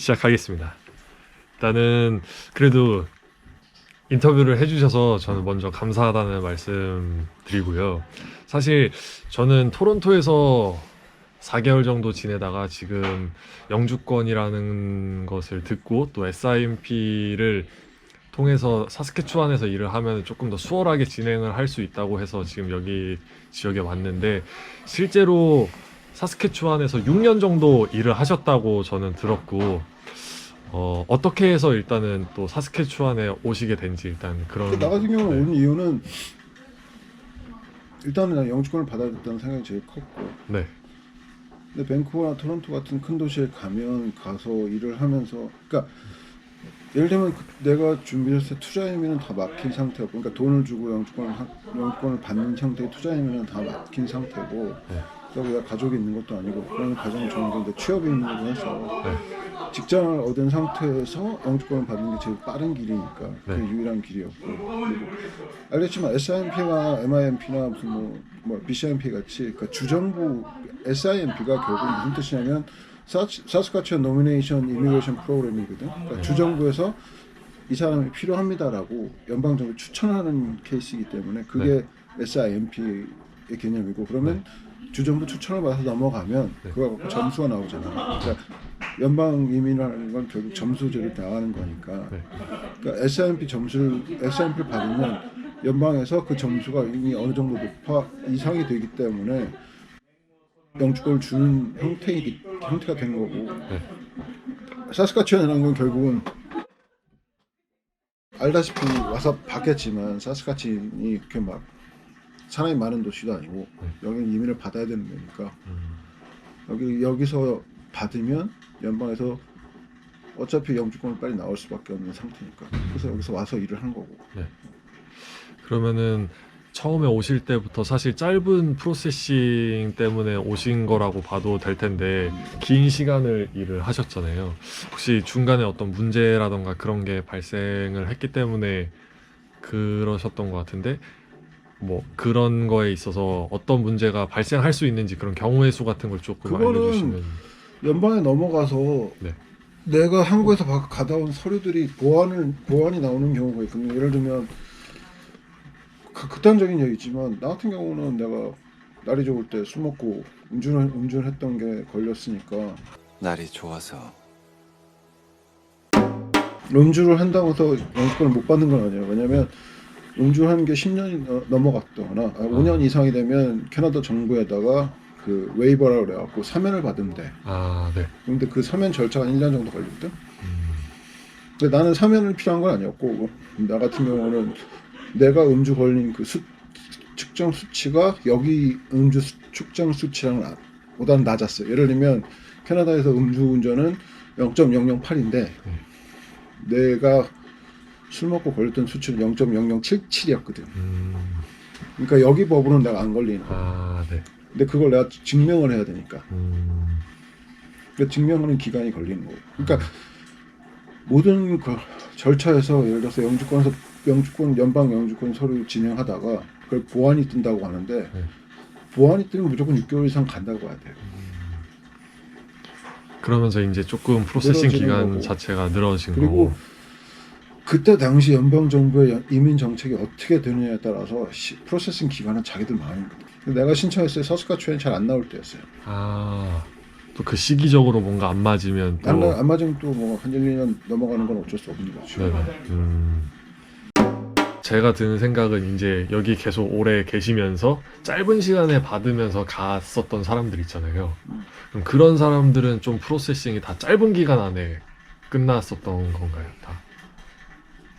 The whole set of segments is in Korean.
시작하겠습니다. 일단은 그래도 인터뷰를 해주셔서 저는 먼저 감사하다는 말씀 드리고요. 사실 저는 토론토에서 4개월 정도 지내다가 지금 영주권이라는 것을 듣고 또 SIMP를 통해서 사스케추안에서 일을 하면 조금 더 수월하게 진행을 할 수 있다고 해서 지금 여기 지역에 왔는데, 실제로 사스케추안에서 6년 정도 일을 하셨다고 저는 들었고, 어떻게 해서 일단은 또 사스케추안에 오시게 된지 일단 그런. 나 같은 경우는 온 이유는 일단은 영주권을 받아야 됐다는 생각이 제일 컸고, 네. 근데 밴쿠버나 토론토 같은 큰 도시에 가서 일을 하면서, 그러니까 예를 들면 내가 준비했을 때 투자임의는 다 막힌 상태였고, 그러니까 돈을 주고 영주권을 받는 형태의 투자임의는 다 막힌 상태고, 네. 그리고 내가 가족이 있는 것도 아니고 그런 가정 좋은데 취업이 있는 거고 해서 네. 직장을 얻은 상태에서 영주권을 받는 게 제일 빠른 길이니까 그게 네. 유일한 길이었고, 그리고 알겠지만 SIMP나 MIMP나 무슨 뭐 BCIMP 같이, 그러니까 주정부 SIMP가 결국 무슨 뜻이냐면 사스카츄안 노미네이션 이미그레이션 프로그램이거든. 그러니까 주정부에서 이 사람이 필요합니다라고 연방정부 추천하는 케이스이기 때문에 그게 SIMP의 개념이고, 그러면 주정부 추천을 받아서 넘어가면 그거 갖고 점수가 나오잖아. 그러니까 연방 이민이라는 건 결국 점수제로 나가는 거니까. 그러니까 SIMP를 받으면 연방에서 그 점수가 이미 어느 정도 높아 이상이 되기 때문에 영주권을 주는 형태가 된 거고. 사스카츄안이라는 건 결국은 알다시피 와서 봤겠지만 사스카츄안이 그렇게 막 사람이 많은 도시도 아니고 여기는 이민을 받아야 되는 데니까 여기서 받으면 연방에서 어차피 영주권을 빨리 나올 수밖에 없는 상태니까, 그래서 여기서 와서 일을 한 거고. 네. 그러면은 처음에 오실 때부터 사실 짧은 프로세싱 때문에 오신 거라고 봐도 될 텐데, 긴 시간을 일을 하셨잖아요. 혹시 중간에 어떤 문제라던가 그런 게 발생을 했기 때문에 그러셨던 것 같은데, 뭐 그런 거에 있어서 어떤 문제가 발생할 수 있는지 그런 경우의 수 같은 걸 조금 알려주시면. 연방에 넘어가서 내가 한국에서 가다온 서류들이 보완이 나오는 경우가 있거든요. 예를 들면 극단적인 얘기지만 나 같은 경우는 내가 날이 좋을 때 술 먹고 운전했던 게 걸렸으니까, 날이 좋아서 음주를 한다고 해서 영주권을 못 받는 건 아니에요. 왜냐면 음주한 게 10년이 넘어갔거나 5년 이상이 되면 캐나다 정부에다가 그 웨이버라고 그래갖고 사면을 받으면 돼. 네. 근데 그 사면 절차가 1년 정도 걸리거든. 근데 나는 사면을 필요한 건 아니었고, 나 같은 경우는 내가 음주 걸린 그 측정 수치가 여기 음주 측정 수치랑 보다는 낮았어요. 예를 들면 캐나다에서 음주운전은 0.008인데 내가 술 먹고 걸렸던 수치는 0.0077이었거든. 그러니까 여기 법으로는 내가 안 걸리는 거야. 네. 근데 그걸 내가 증명을 해야 되니까. 그러니까 증명하는 기간이 걸리는 거고. 그러니까 모든 그 절차에서 예를 들어서 연방 영주권 서류 진행하다가 그걸 보완이 뜬다고 하는데, 보완이 뜨면 무조건 6개월 이상 간다고 봐야 돼요. 그러면서 이제 조금 프로세싱 기간 거고. 자체가 늘어진 그리고 거고. 그때 당시 연방 정부의 이민 정책이 어떻게 되느냐에 따라서 프로세싱 기간은 자기들 마음이거든. 내가 신청했을 때 사스카츄안이 잘 안 나올 때였어요. 또 그 시기적으로 뭔가 안 맞으면 또. 안 맞으면 또 뭐 한 1, 2년 넘어가는 건 어쩔 수 없는 거죠. 제가 드는 생각은 이제 여기 계속 오래 계시면서 짧은 시간에 받으면서 갔었던 사람들 있잖아요. 그럼 그런 사람들은 좀 프로세싱이 다 짧은 기간 안에 끝났었던 건가요? 다?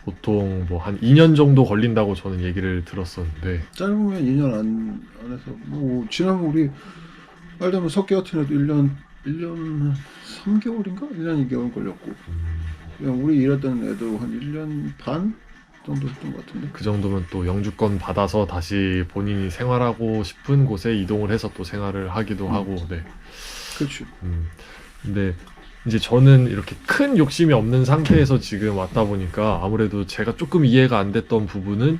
보통 뭐 한 2년 정도 걸린다고 저는 얘기를 들었었는데. 짧으면 2년 안에서 뭐 지난 우리 말하자면 석기 같은 애도 1년 3개월인가? 1년 2개월 걸렸고, 그냥 우리 일했던 애도 한 1년 반 정도 했던 것 같은데. 그 정도면 또 영주권 받아서 다시 본인이 생활하고 싶은 곳에 이동을 해서 또 생활을 하기도 하고. 네. 그렇죠. 근데 이제 저는 이렇게 큰 욕심이 없는 상태에서 지금 왔다 보니까 아무래도 제가 조금 이해가 안 됐던 부분은,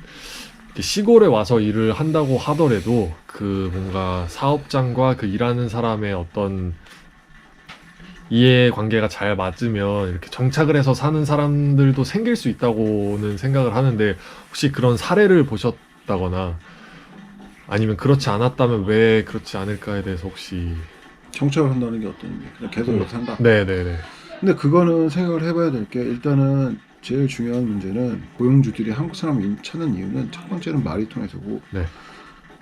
시골에 와서 일을 한다고 하더라도 그 뭔가 사업장과 그 일하는 사람의 어떤 이해 관계가 잘 맞으면 이렇게 정착을 해서 사는 사람들도 생길 수 있다고는 생각을 하는데 혹시 그런 사례를 보셨다거나 아니면 그렇지 않았다면 왜 그렇지 않을까에 대해서 혹시 정착을 한다는 게 어떤 의미? 그냥 계속 여기서 산다. 네네네. 근데 그거는 생각을 해봐야 될 게 일단은 제일 중요한 문제는 고용주들이 한국 사람을 찾는 이유는 첫 번째는 말이 통해서고 네.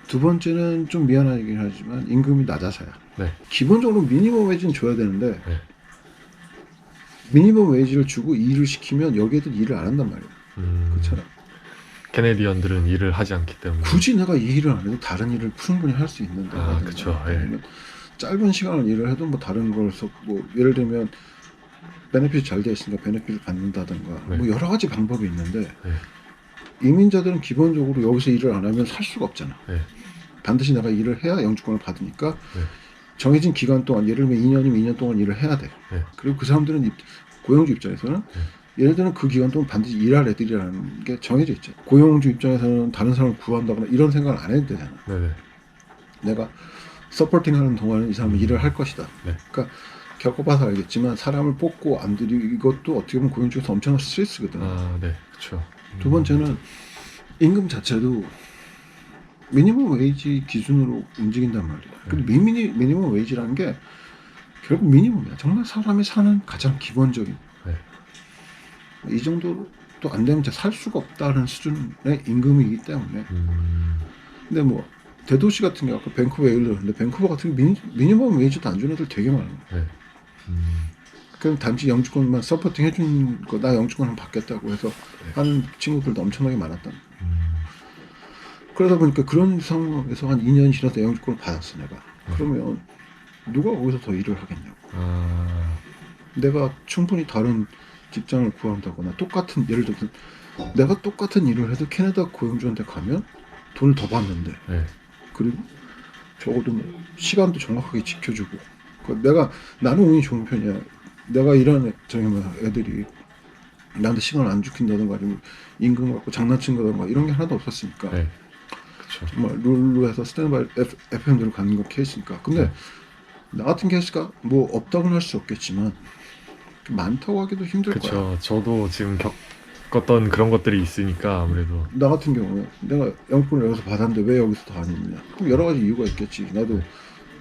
두 번째는 좀 미안하긴 하지만 임금이 낮아서야. 네. 기본적으로 미니멈 웨이지는 줘야 되는데 네. 미니멈 웨이지를 주고 일을 시키면 여기 애들 일을 안 한단 말이에요. 그렇잖아. 캐네디언들은 일을 하지 않기 때문에. 굳이 내가 이 일을 안 해도 다른 일을 충분히 할 수 있는데. 아, 그쵸. 예. 아니면 짧은 시간을 일을 해도 뭐 다른 걸 뭐 예를 들면 베네핏이 잘 돼 있으니까 베네핏을 받는다든가 네. 뭐 여러 가지 방법이 있는데 네. 이민자들은 기본적으로 여기서 일을 안 하면 살 수가 없잖아. 네. 반드시 내가 일을 해야 영주권을 받으니까 네. 정해진 기간 동안 예를 들면 2년이면 2년 동안 일을 해야 돼. 네. 그리고 그 사람들은 고용주 입장에서는 네. 예를 들면 그 기간 동안 반드시 일할 애들이라는 게 정해져 있죠. 고용주 입장에서는 다른 사람을 구한다거나 이런 생각을 안 해도 되잖아. 네네. 내가 서포팅하는 동안은 이 사람은 일을 할 것이다. 네. 그러니까 겪어봐서 알겠지만 사람을 뽑고 안 들이고 이것도 어떻게 보면 고용주에서 엄청난 스트레스거든. 아, 네, 그렇죠. 두 번째는 임금 자체도 미니멈 웨이지 기준으로 움직인단 말이야. 근데 미니멈 웨이지라는 게 결국 미니멈이야. 정말 사람이 사는 가장 기본적인. 네. 이 정도도 안 되면 진짜 살 수가 없다는 수준의 임금이기 때문에. 근데 뭐 대도시 같은 게 아까 밴쿠버 얘기를 들었는데 밴쿠버 같은 게 미니멈 웨이지도 안 주는 애들 되게 많아요. 네. 그럼 단지 영주권만 서포팅 해준 거, 나 영주권 받겠다고 해서 하는 친구들도 엄청나게 많았다. 그러다 보니까 그런 상황에서 한 2년 지나서 영주권을 받았어, 내가. 그러면 누가 거기서 더 일을 하겠냐고. 내가 충분히 다른 직장을 구한다거나 똑같은, 예를 들어서 내가 똑같은 일을 해도 캐나다 고용주한테 가면 돈을 더 받는데 네. 그리고 적어도 뭐 시간도 정확하게 지켜주고 나는 운이 좋은 편이야. 내가 일하는 애들이 나한테 시간을 안 지킨다든가 아니면 임금 갖고 장난친다든가 이런 게 하나도 없었으니까. 네. 그쵸. 정말 룰로 해서 스탠바이 FM대로 가는 거 케이스니까. 근데 나 같은 케이스가 뭐 없다고는 할 수 없겠지만 많다고 하기도 힘들 거야. 그쵸. 저도 지금 겪었던 그런 것들이 있으니까 아무래도. 나 같은 경우에 내가 영권을 여기서 받았는데 왜 여기서 더 안 있느냐. 그럼 여러 가지 이유가 있겠지.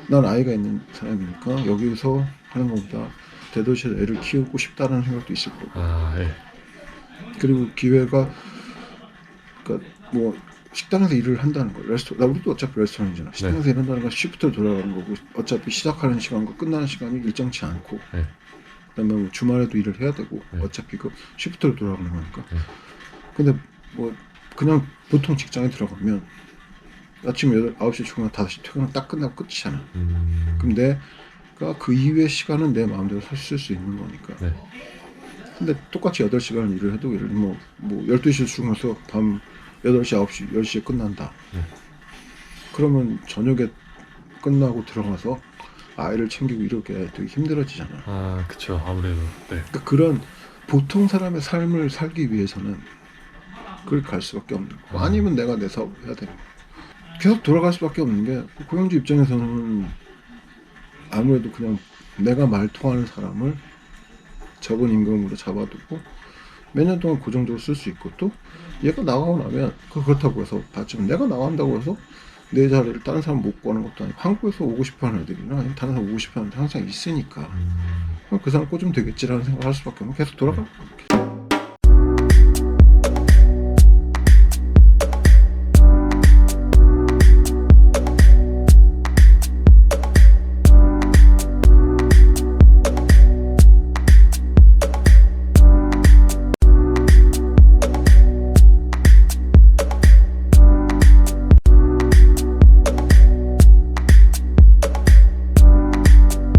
난 아이가 있는 사람이니까 여기서 하는 것보다 대도시에서 애를 키우고 싶다는 생각도 있을 거고. 아, 예. 그리고 기회가 그러니까 뭐 식당에서 일을 한다는 거. 우리도 어차피 레스토랑이잖아. 식당에서 일한다는 건 시프트로 돌아가는 거고 어차피 시작하는 시간과 끝나는 시간이 일정치 않고. 네. 그다음에 뭐 주말에도 일을 해야 되고 어차피 그 시프트로 돌아가는 거니까. 근데 뭐 그냥 보통 직장에 들어가면 아침 9시 출근 5시 퇴근 딱 끝나고 끝이잖아. 그럼 내가 그 이후의 시간은 내 마음대로 쓸 수 있는 거니까. 네. 근데 똑같이 8시간 일을 해도 예를 들면 뭐 12시에 출근해서 밤 8시, 9시, 10시에 끝난다. 그러면 저녁에 끝나고 들어가서 아이를 챙기고 이렇게 되게 힘들어지잖아. 아, 그쵸. 아무래도. 네. 그러니까 그런 보통 사람의 삶을 살기 위해서는 그걸 갈 수밖에 없는 거. 아니면 내가 내 사업을 해야 되는 거. 계속 돌아갈 수밖에 없는 게 고용주 입장에서는 아무래도 그냥 내가 말 통하는 사람을 적은 임금으로 잡아두고 몇 년 동안 고정적으로 쓸 수 있고 또 얘가 나가고 나면 그렇다고 해서 받지만 내가 나간다고 해서 내 자리를 다른 사람 못 구하는 것도 아니고 한국에서 오고 싶어하는 애들이나 아니면 다른 사람 오고 싶어하는 애들 항상 있으니까 그 사람 꽂으면 되겠지라는 생각을 할 수밖에 없고 계속 돌아가고